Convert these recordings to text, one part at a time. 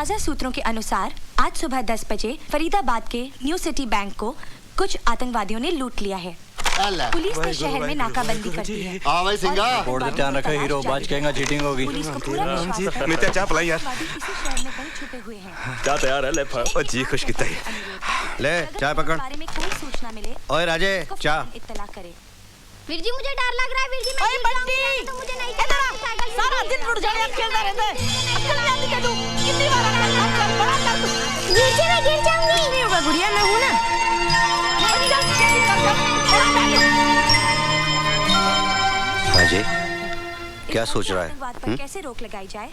ताज़ा सूत्रों के अनुसार आज सुबह 10 बजे फरीदाबाद के न्यू सिटी बैंक को कुछ आतंकवादियों ने लूट लिया है। पुलिस ने शहर में नाकाबंदी कर दी है। हाँ भाई सिंगा बोर्ड पे ध्यान रखो, हीरो बाज कहेगा चीटिंग होगी। पुलिस को पूरा विश्वास है मित्या चाप लाई यार। इसी शहर में कहीं छुपे हुए हैं। क्या तैयार है ले ओ जी खुश कितना ही। ले चाय पकड़। बारे में कोई सूचना मिले ओए राजे चाय। इत्तला करे। वीर जी मुझे डर लग रहा है वीर जी। ओए बंटी तो मुझे नहीं सारा दिन रुट जाने अब खेलता रहता है। अक्ल नहीं आती क्या तू? कितनी बार अक्ल बड़ा कर तू। वीर जी मैं गिर जाऊंगी। नहीं होगा गुड़िया, मैं हूं ना। राजे क्या सोच रहा आतंकवाद है? पर कैसे रोक लगाई जाए,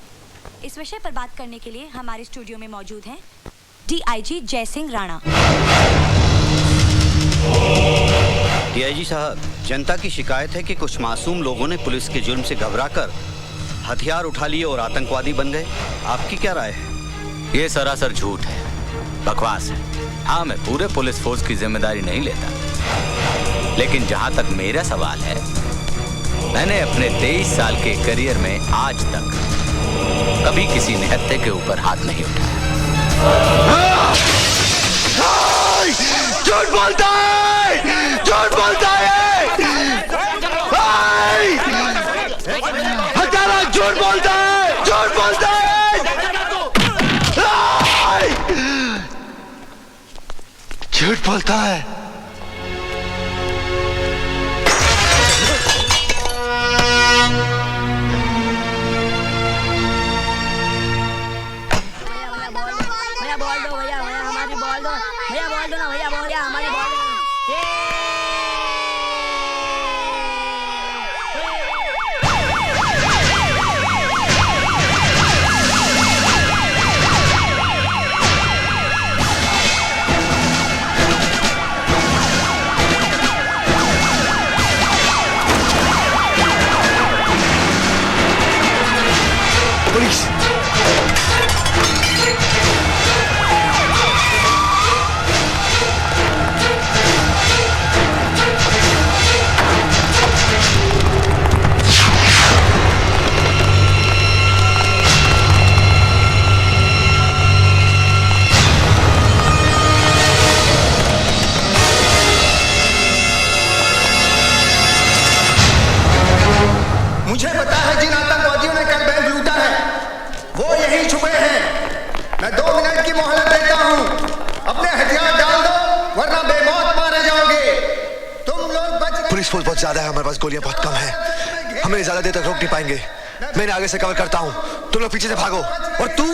इस विषय पर बात करने के लिए हमारे स्टूडियो में मौजूद हैं डीआईजी जय सिंह राणा। डीआईजी साहब, जनता की शिकायत है कि कुछ मासूम लोगों ने पुलिस के जुर्म से घबराकर हथियार उठा लिए और आतंकवादी बन गए। आपकी क्या राय है? ये सरासर झूठ है, बकवास है। हाँ, मैं पूरे पुलिस फोर्स की जिम्मेदारी नहीं लेता, लेकिन जहां तक मेरा सवाल है, मैंने अपने 23 साल के करियर में आज तक कभी किसी निहत्थे के ऊपर हाथ नहीं उठाया। झूठ बोलता है, झूठ बोलता है, हत्यारा झूठ बोलता है, झूठ बोलता है, झूठ बोलता है। भैया बोल दो भैया, हमारी बोल दो भैया, बोल दो ना भैया, बोल या हमारी बोल दो। पुलिस मुझे पता है जिन आतंकवादियों ने कल बैंक लूटा है वो यहीं छुपे हैं। मैं 2 मिनट की मोहलत देता हूं, अपने हथियार डाल दो वरना बेमौत मारे जाओगे। तुम लोग बच गए। पुलिस फोर्स बहुत ज्यादा है, हमारे पास गोलियां बहुत कम है, हमें ज्यादा देर तक रोक नहीं पाएंगे। मैंने आगे से कवर करता हूं, तुम लोग पीछे से भागो। और तू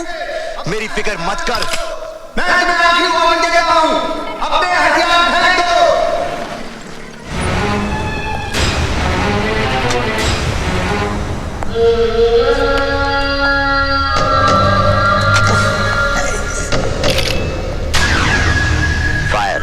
मेरी फिक्र मत कर। मैं तुम्हें आखिरी वार्निंग दे रहा हूं, अपने हथियार फेंक दो। फायर।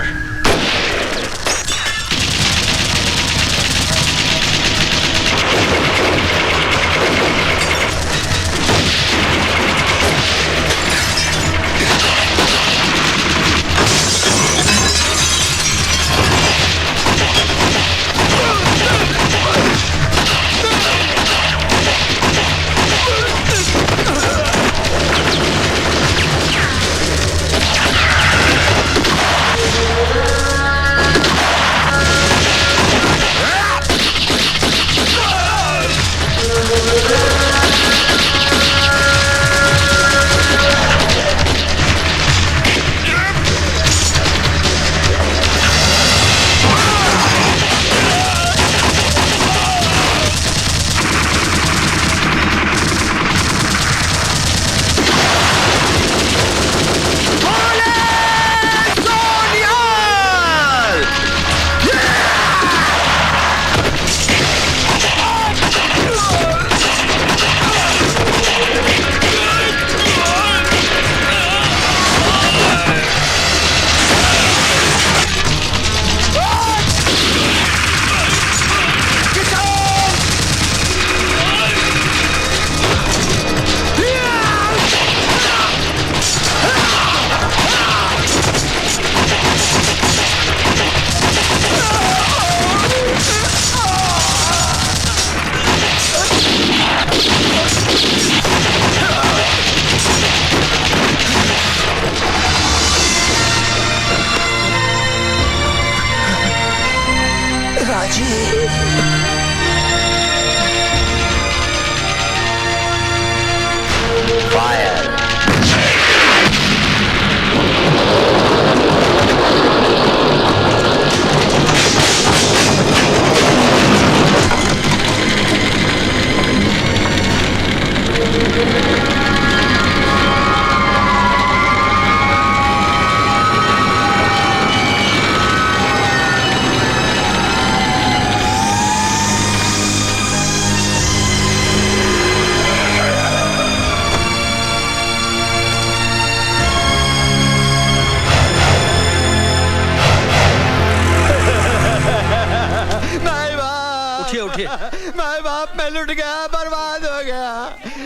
मैं लुट गया, बर्बाद हो गया।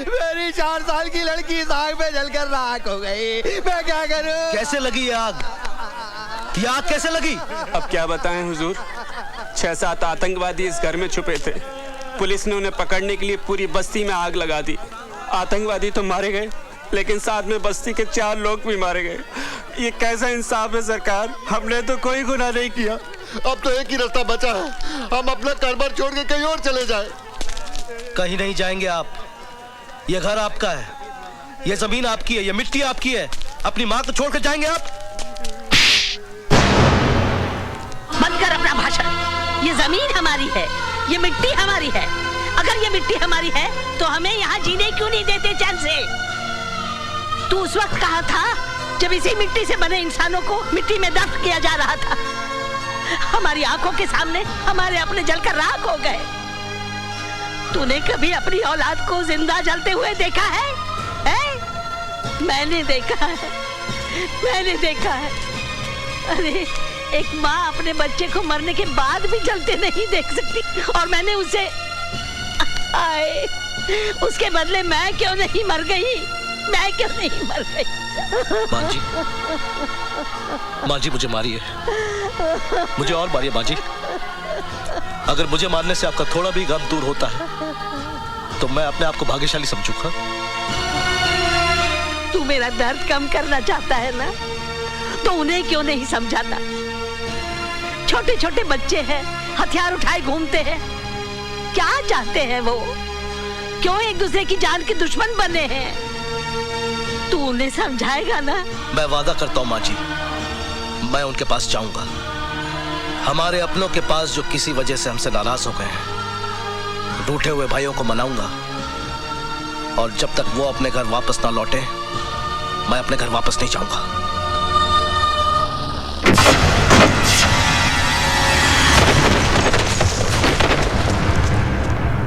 मेरी 4 साल की लड़की आग में जलकर राख हो गई। मैं क्या करूं? कैसे लगी ये आग? ये आग कैसे लगी? अब क्या बताएं हुजूर, 6-7 आतंकवादी इस घर में छुपे थे। पुलिस ने उन्हें पकड़ने के लिए पूरी बस्ती में आग लगा दी। आतंकवादी तो मारे गए, लेकिन साथ में बस्ती के 4 लोग भी मारे गए। ये कैसा इंसाफ है सरकार? हमने तो कोई गुनाह नहीं किया। अब तो एक ही रास्ता बचा है, हम अपना घर-बार छोड़ के कहीं और चले जाएं। कहीं नहीं जाएंगे आप। ये घर आपका है, ये जमीन आपकी है, ये मिट्टी आपकी है। अपनी माँ को छोड़कर जाएंगे आप? बंद कर अपना भाषण। ये जमीन हमारी है, ये मिट्टी हमारी है। अगर ये मिट्टी हमारी है तो हमें यहाँ जीने क्यों नहीं देते चैन से? तू उस वक्त कहा था जब इसी मिट्टी से बने इंसानों को मिट्टी में दफन किया जा रहा था। हमारी आंखों के सामने हमारे अपने जलकर राख हो गए। तूने कभी अपनी औलाद को जिंदा जलते हुए देखा है? मैंने देखा है, मैंने देखा है। अरे एक माँ अपने बच्चे को मरने के बाद भी जलते नहीं देख सकती, और मैंने उसे आए उसके बदले मैं क्यों नहीं मर गई? मैं क्यों नहीं मर गई? माँ जी मुझे मारिए, मुझे और मारिए माँ जी। अगर मुझे मारने से आपका थोड़ा भी गम दूर होता है तो मैं अपने आप को भाग्यशाली समझूंगा। तू मेरा दर्द कम करना चाहता है ना, तो उन्हें क्यों नहीं समझाता? छोटे छोटे बच्चे हैं, हथियार उठाए घूमते हैं। क्या चाहते हैं वो? क्यों एक दूसरे की जान के दुश्मन बने हैं? तू उन्हें समझाएगा ना? मैं वादा करता हूँ माँ जी, मैं उनके पास जाऊंगा। हमारे अपनों के पास जो किसी वजह से हमसे नाराज हो गए हैं, रूठे हुए भाइयों को मनाऊंगा। और जब तक वो अपने घर वापस ना लौटे, मैं अपने घर वापस नहीं जाऊंगा।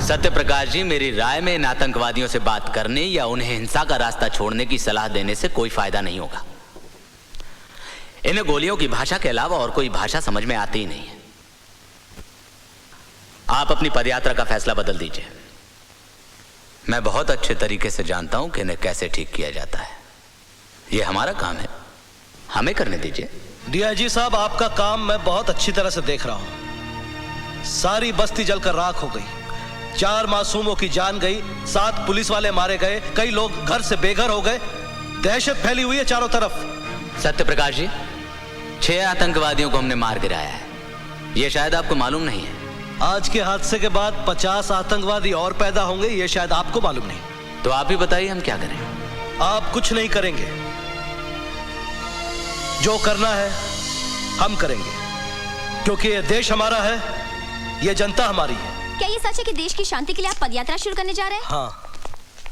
सत्य प्रकाश जी, मेरी राय में इन आतंकवादियों से बात करने या उन्हें हिंसा का रास्ता छोड़ने की सलाह देने से कोई फायदा नहीं होगा। इन्हें गोलियों की भाषा के अलावा और कोई भाषा समझ में आती ही नहीं है। आप अपनी पदयात्रा का फैसला बदल दीजिए। मैं बहुत अच्छे तरीके से जानता हूं कि इन्हें कैसे ठीक किया जाता है। यह हमारा काम है, हमें करने दीजिए। डीआईजी साहब, आपका काम मैं बहुत अच्छी तरह से देख रहा हूं। सारी बस्ती जलकर राख हो गई, 4 मासूमों की जान गई, 7 पुलिस वाले मारे गए, कई लोग घर से बेघर हो गए। दहशत फैली हुई है चारों तरफ। सत्य प्रकाश जी, 6 आतंकवादियों को हमने मार गिराया है, यह शायद आपको मालूम नहीं है। आज के हादसे के बाद 50 आतंकवादी और पैदा होंगे, यह शायद आपको मालूम नहीं। तो आप ही बताइए हम क्या करें? आप कुछ नहीं करेंगे, जो करना है हम करेंगे, क्योंकि यह देश हमारा है, यह जनता हमारी है। क्या ये सच है कि देश की शांति के लिए आप पदयात्रा शुरू करने जा रहे हैं? हाँ।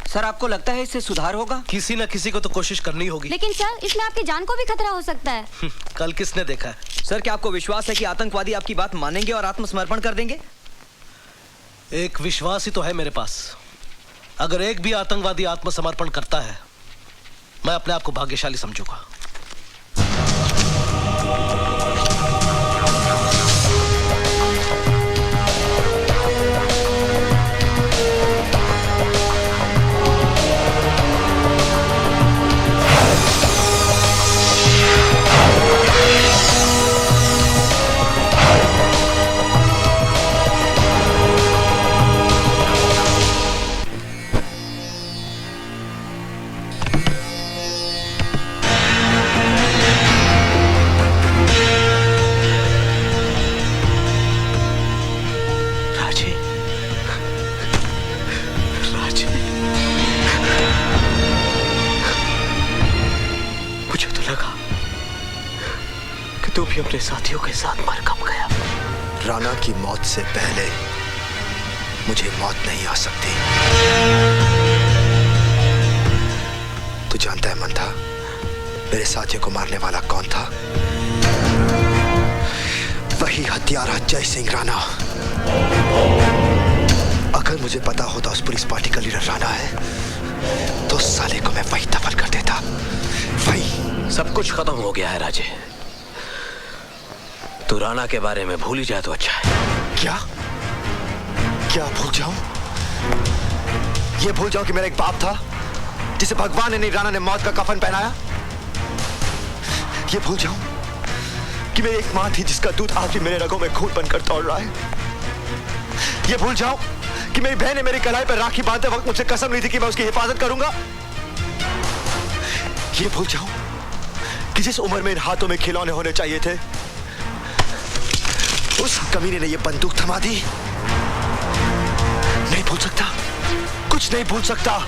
सर, आपको लगता है इससे सुधार होगा? किसी न किसी को तो कोशिश करनी होगी। लेकिन सर, इसमें आपकी जान को भी खतरा हो सकता है। कल किसने देखा है? सर, क्या आपको विश्वास है कि आतंकवादी आपकी बात मानेंगे और आत्मसमर्पण कर देंगे? एक विश्वास ही तो है मेरे पास। अगर एक भी आतंकवादी आत्मसमर्पण करता है, मैं अपने आप को भाग्यशाली समझूंगा। तू भी अपने साथियों के साथ मर कब गया? राणा की मौत से पहले मुझे मौत नहीं आ सकती। तू जानता है मंथा, मेरे साथियों को मारने वाला कौन था? वही हत्यारा जय सिंह राणा। अगर मुझे पता होता उस पुलिस पार्टी का लीडर राणा है, तो साले को मैं वही दफन कर देता। वही। सब कुछ खत्म हो गया है राजे। तू राणा के बारे में भूल ही जाए तो अच्छा है। क्या? क्या भूल जाऊं? ये भूल जाओ कि मेरा एक बाप था जिसे भगवान ने नहीं, राणा ने मौत का कफन पहनाया। ये भूल जाओ कि मेरी एक मां थी जिसका दूध आज भी मेरे रगों में खून बनकर दौड़ रहा है। ये भूल जाओ कि मेरी बहन ने मेरी कलाई पर राखी बांधते वक्त मुझसे कसम ली थी कि मैं उसकी हिफाजत करूंगा। ये भूल जाओ कि जिस उम्र में इन हाथों में खिलौने होने चाहिए थे, उस कमीने ने ये बंदूक थमा दी। नहीं भूल सकता, कुछ नहीं भूल सकता।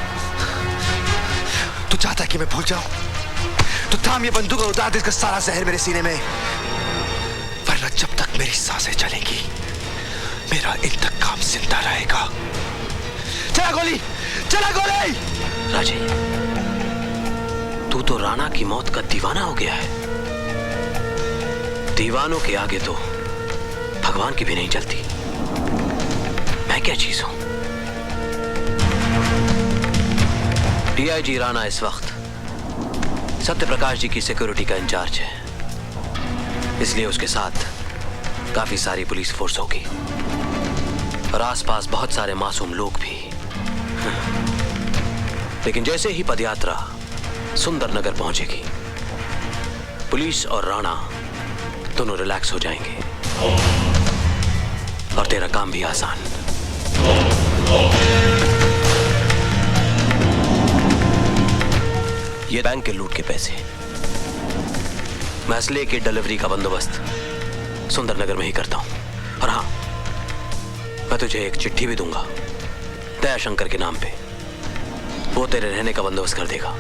तू चाहता है कि मैं भूल जाऊं तो थाम ये बंदूक और उतार दे इसका सारा जहर मेरे सीने में, वरना जब तक मेरी सांसें चलेंगी मेरा इंतकाम जिंदा रहेगा। चला गोली, चला गोली। राजे, तू तो राणा की मौत का दीवाना हो गया है। दीवानों के आगे तो भगवान की भी नहीं चलती। मैं क्या चीज हूं? डीआईजी राणा इस वक्त सत्य प्रकाश जी की सिक्योरिटी का इंचार्ज है, इसलिए उसके साथ काफी सारी पुलिस फोर्स होगी और आसपास बहुत सारे मासूम लोग भी। लेकिन जैसे ही पदयात्रा सुंदर नगर पहुंचेगी, पुलिस और राणा दोनों रिलैक्स हो जाएंगे और तेरा काम भी आसान। ये बैंक के लूट के पैसे, मैं असले की डिलीवरी का बंदोबस्त सुंदरनगर में ही करता हूं। और हाँ, मैं तुझे एक चिट्ठी भी दूंगा दयाशंकर के नाम पे, वो तेरे रहने का बंदोबस्त कर देगा।